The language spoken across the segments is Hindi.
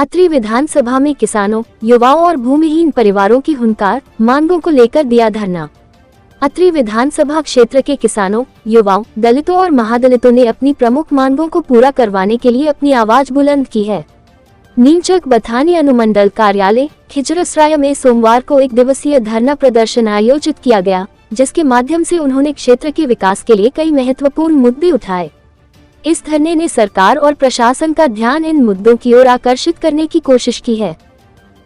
अत्रि विधानसभा में किसानों, युवाओं और भूमिहीन परिवारों की हुंकार, मांगों को लेकर दिया धरना। अत्रि विधानसभा क्षेत्र के किसानों, युवाओं, दलितों और महादलितों ने अपनी प्रमुख मांगों को पूरा करवाने के लिए अपनी आवाज बुलंद की है। नीमचक बथानी अनुमंडल कार्यालय खिजरसराय में सोमवार को एक दिवसीय धरना प्रदर्शन आयोजित किया गया, जिसके माध्यम से उन्होंने क्षेत्र के विकास के लिए कई महत्वपूर्ण मुद्दे उठाए। इस धरने ने सरकार और प्रशासन का ध्यान इन मुद्दों की ओर आकर्षित करने की कोशिश की है।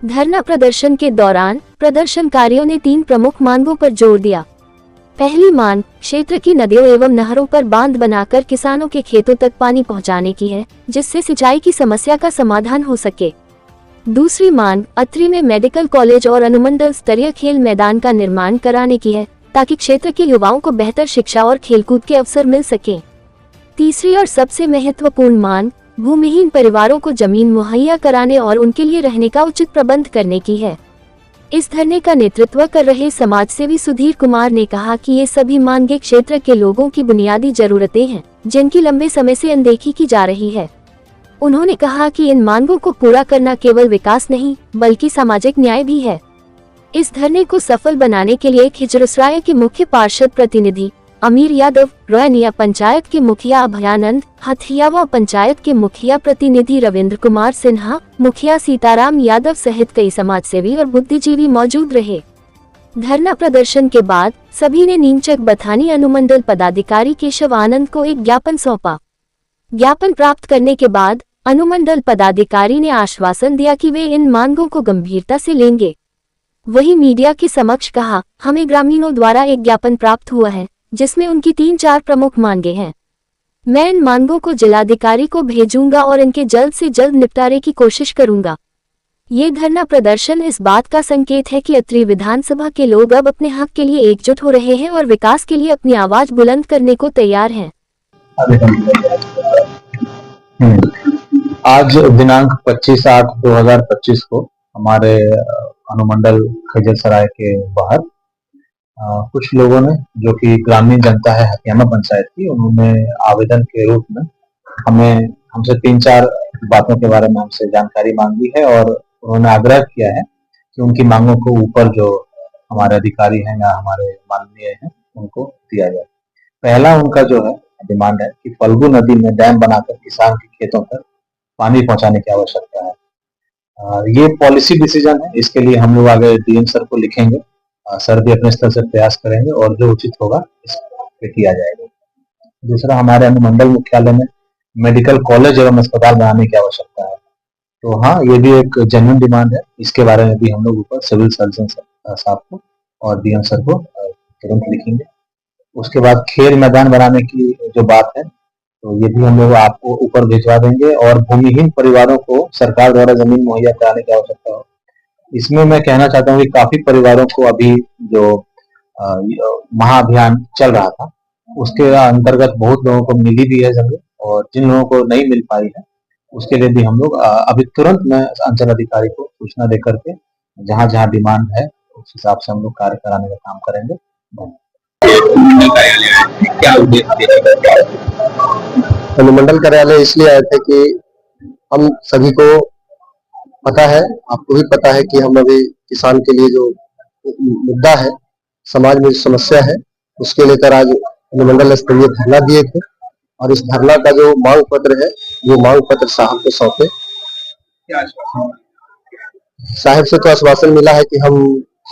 धरना प्रदर्शन के दौरान प्रदर्शनकारियों ने 3 प्रमुख मांगों पर जोर दिया। पहली मांग क्षेत्र की नदियों एवं नहरों पर बांध बनाकर किसानों के खेतों तक पानी पहुंचाने की है, जिससे सिंचाई की समस्या का समाधान हो सके। दूसरी मांग अत्रि में मेडिकल कॉलेज और अनुमंडल स्तरीय खेल मैदान का निर्माण कराने की है, ताकि क्षेत्र के युवाओं को बेहतर शिक्षा और खेलकूद के अवसर मिल सके। तीसरी और सबसे महत्वपूर्ण मांग भूमिहीन परिवारों को जमीन मुहैया कराने और उनके लिए रहने का उचित प्रबंध करने की है। इस धरने का नेतृत्व कर रहे समाजसेवी सुधीर कुमार ने कहा कि ये सभी मांगे क्षेत्र के लोगों की बुनियादी जरूरतें हैं, जिनकी लंबे समय से अनदेखी की जा रही है। उन्होंने कहा कि इन मांगों को पूरा करना केवल विकास नहीं, बल्कि सामाजिक न्याय भी है। इस धरने को सफल बनाने के लिए खिजरसराय के मुख्य पार्षद प्रतिनिधि अमीर यादव, रोयनिया पंचायत के मुखिया अभयानंद, हथियावा पंचायत के मुखिया प्रतिनिधि रविंद्र कुमार सिन्हा, मुखिया सीताराम यादव सहित कई समाजसेवी और बुद्धिजीवी मौजूद रहे। धरना प्रदर्शन के बाद सभी ने नीमचक बथानी अनुमंडल पदाधिकारी केशव आनंद को एक ज्ञापन सौंपा। ज्ञापन प्राप्त करने के बाद अनुमंडल पदाधिकारी ने आश्वासन दिया कि वे इन मांगों को गंभीरता से लेंगे। वही मीडिया के समक्ष कहा, हमें ग्रामीणों द्वारा एक ज्ञापन प्राप्त हुआ है, जिसमें उनकी 3-4 प्रमुख मांगे हैं। मैं इन मांगों को जिलाधिकारी को भेजूंगा और इनके जल्द से जल्द निपटारे की कोशिश करूंगा। ये धरना प्रदर्शन इस बात का संकेत है कि अत्रि विधानसभा के लोग अब अपने हक के लिए एकजुट हो रहे हैं और विकास के लिए अपनी आवाज बुलंद करने को तैयार हैं। आज दिनांक 25/8/2025 को हमारे अनुमंडल खिजरसराय के बाहर कुछ लोगों ने, जो कि ग्रामीण जनता है हथियामा पंचायत की, उन्होंने आवेदन के रूप में हमसे 3-4 बातों के बारे में हमसे जानकारी मांगी है और उन्होंने आग्रह किया है कि उनकी मांगों को ऊपर जो हमारे अधिकारी हैं या हमारे माननीय हैं उनको दिया जाए। पहला उनका जो है डिमांड है कि फल्गु नदी में डैम बनाकर किसान के खेतों तक पानी पहुंचाने की आवश्यकता है। ये पॉलिसी डिसीजन है, इसके लिए हम लोग आगे डीएम सर को लिखेंगे। सर भी अपने स्तर से प्रयास करेंगे और जो उचित होगा इस पे किया जाएगा। दूसरा, हमारे अनुमंडल मुख्यालय में मेडिकल कॉलेज एवं अस्पताल बनाने की आवश्यकता है। तो हाँ, ये भी एक जेन्युइन डिमांड है। इसके बारे में भी हम लोग ऊपर सिविल सर्जन साहब को और डीएम सर को तुरंत लिखेंगे। उसके बाद खेल मैदान बनाने की जो बात है, तो ये भी हम लोग आपको ऊपर भिजवा देंगे और भूमिहीन परिवारों को सरकार द्वारा जमीन मुहैया कराने की आवश्यकता हो। इसमें मैं कहना चाहता हूँ कि काफी परिवारों को अभी जो महाअभियान चल रहा था, उसके अंतर्गत बहुत लोगों को मिली भी है जमीन, और जिन लोगों को नहीं मिल पाई है उसके लिए भी हम लोग अभी तुरंत में अंचल अधिकारी को सूचना दे करके जहाँ जहाँ डिमांड है उस हिसाब से हम लोग कार्य कराने का काम करेंगे। अनुमंडल कार्यालय इसलिए आए थे कि हम सभी को पता है, आपको भी पता है कि हम अभी किसान के लिए जो मुद्दा है, समाज में जो समस्या है, उसके लेकर आज अनुमंडल स्तरीय धरना दिए थे और इस धरना का जो मांग पत्र है, वो मांग पत्र साहब को सौंपे। साहब से तो आश्वासन मिला है कि हम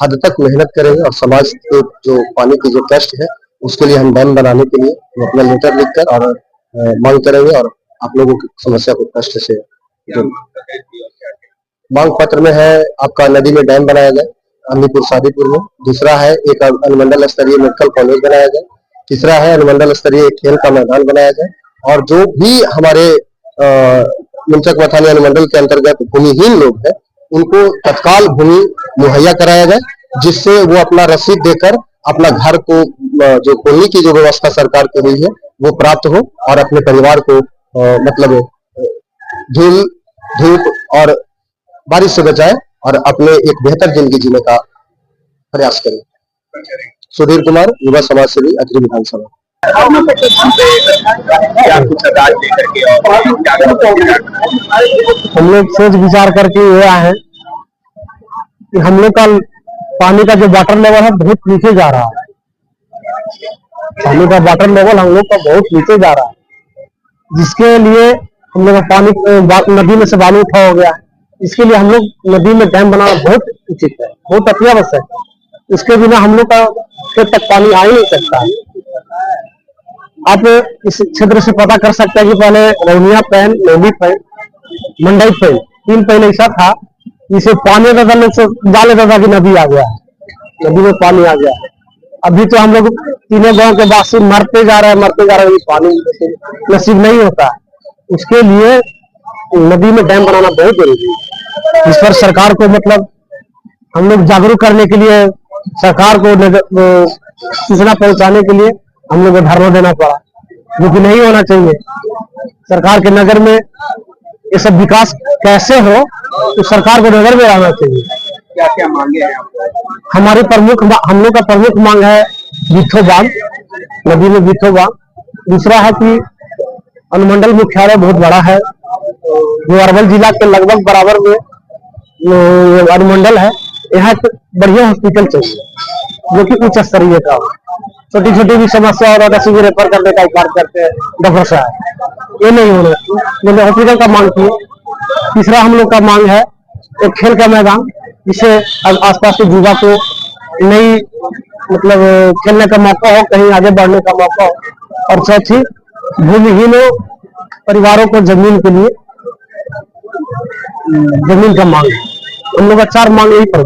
हद तक मेहनत करेंगे और समाज के जो पानी की जो कष्ट है उसके लिए हम डैम बनाने के लिए वो अपना लेटर लिखकर और मांग करेंगे और आप लोगों की समस्या को कष्ट से मांग पत्र में है आपका नदी में डैम बनाया जाए अम्मीपुर शादीपुर में। दूसरा है एक अनुमंडल स्तरीय मेडिकल कॉलेज बनाया जाए। तीसरा है अनुमंडल स्तरीय खेल का मैदान बनाया जाए और जो भी हमारे नीमचक बथानी अनुमंडल के अंतर्गत भूमिहीन लोग हैं उनको तत्काल भूमि मुहैया कराया जाए, जिससे वो अपना रसीद देकर अपना घर को जो खोलने की जो व्यवस्था सरकार की हुई है वो प्राप्त हो और अपने परिवार को मतलब धूल धूप और बारिश से बचाए और अपने एक बेहतर जिंदगी जीने का प्रयास करें। सुधीर कुमार, युवा समाज सेवी, अत्रि विधानसभा। क्या कुछ अंदाज लेकर के और हम लोग सोच विचार करके ये आए हैं कि हम लोग का पानी का जो वाटर लेवल है बहुत नीचे जा रहा है। पानी का वाटर लेवल हम लोग का बहुत नीचे जा रहा है, जिसके लिए हम लोग का पानी नदी में से बालू उठा हो गया है। इसके लिए हम लोग नदी में डैम बनाना बहुत उचित है, बहुत अत्यावश्यक है। इसके बिना हम लोग का खेत तक पानी आ ही नहीं सकता है। आप इस क्षेत्र से पता कर सकते हैं कि पहले रौनिया पैन, लोधी पैन, मंडई पैन, 3 पैन ऐसा था, इसे पानी दादा लोग से डाले दादा की नदी आ गया है, नदी में पानी आ गया है। अभी तो हम लोग तीनों गांव के वासी मरते जा रहे हैं, पानी नसीब नहीं होता है। उसके लिए नदी में डैम बनाना बहुत जरूरी है। इस पर सरकार को मतलब हम लोग जागरूक करने के लिए सरकार को सूचना पहुंचाने के लिए हम लोग को धरना देना पड़ा, जो कि नहीं होना चाहिए। सरकार के नगर में ये सब विकास कैसे हो तो सरकार को नजर में रहना चाहिए। क्या क्या मांगे हैं? हम लोग का प्रमुख मांग है बिट्ठो बांध, नदी में बिट्ठो बांध। दूसरा है कि अनुमंडल मुख्यालय बहुत बड़ा है, जो अरवल जिला के लगभग बराबर में अनुमंडल है। यहाँ बढ़िया हॉस्पिटल चाहिए जो कि उच्च स्तरीय का हो। छोटी छोटी भी समस्या और सीधे रेफर करने का कार्य करते हैं डॉक्टर साहब, ये नहीं होना चाहिए। हॉस्पिटल का मांग की। तीसरा हम लोग का मांग है एक खेल का मैदान, जिससे आसपास के युवा को नई मतलब खेलने का मौका हो, कहीं आगे बढ़ने का मौका हो। और साथ ही भूमिहीनों परिवारों को जमीन के लिए जमीन का मांग है। हम लोग का 4 मांग यही पर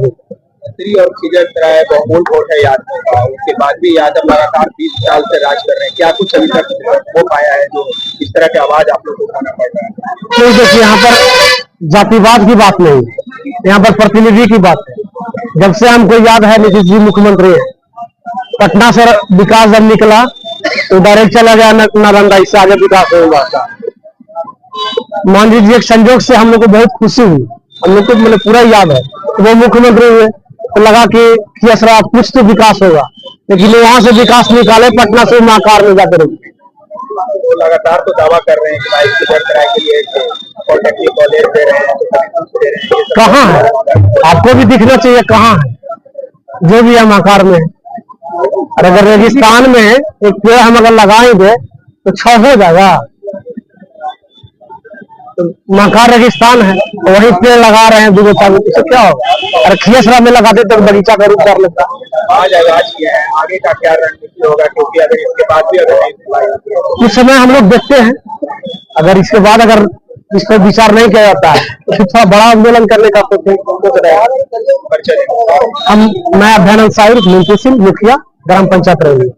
और खिजरसराय बहुमूल वोट है यादव का, उसके बाद भी यादव लगातार 20 साल से राज कर रहे हैं। क्या कुछ अभी तक हो पाया है जो इस तरह की आवाज आप लोग को उठाना पड़ रहा है? तो देखिए, यहाँ पर जातिवाद की बात नहीं है, यहाँ पर प्रतिनिधि की बात है। जब से हमको याद है नीतीश जी मुख्यमंत्री है, पटना से विकास जब निकला तो डायरेक्ट चला गया नालंदा, इससे आगे विकास नहीं हुआ। मान लीजिए संजोग से हम लोग को बहुत खुशी हुई, हम लोग को मतलब पूरा याद है वो मुख्यमंत्री हुए तो लगा कि असरा कुछ तो विकास होगा, लेकिन वहां से विकास निकाले पटना से महाकार में जाकर तो लगातार तो दावा कर रहे हैं कि भाई खिजरसराय के लिए पॉलिटेक्निक कॉलेज दे रहे हैं, कहाँ है? आपको भी दिखना चाहिए कहाँ है जो भी हम आकार में है। और अगर रेगिस्तान में एक पेड़ हम अगर लगाएंगे तो 6 हो जाएगा। तो मकार रेगिस्तान है, वही पेड़ लगा रहे हैं 2-4, इससे क्या होगा? और खियसरा में लगा देते तो बगीचा का रूप कर लेता। आज आगाज किया है, आगे का क्या रणनीति होगा? क्योंकि अगर इसके बाद भी अगर इस समय हम लोग देखते हैं, अगर इसके बाद अगर इस पर विचार नहीं किया जाता है तो थोड़ा बड़ा आंदोलन करने का सोच रहे हैं हम। मैं अभ्यानंद साहिर, मुंशी सिंह, मुखिया, ग्राम पंचायत रही।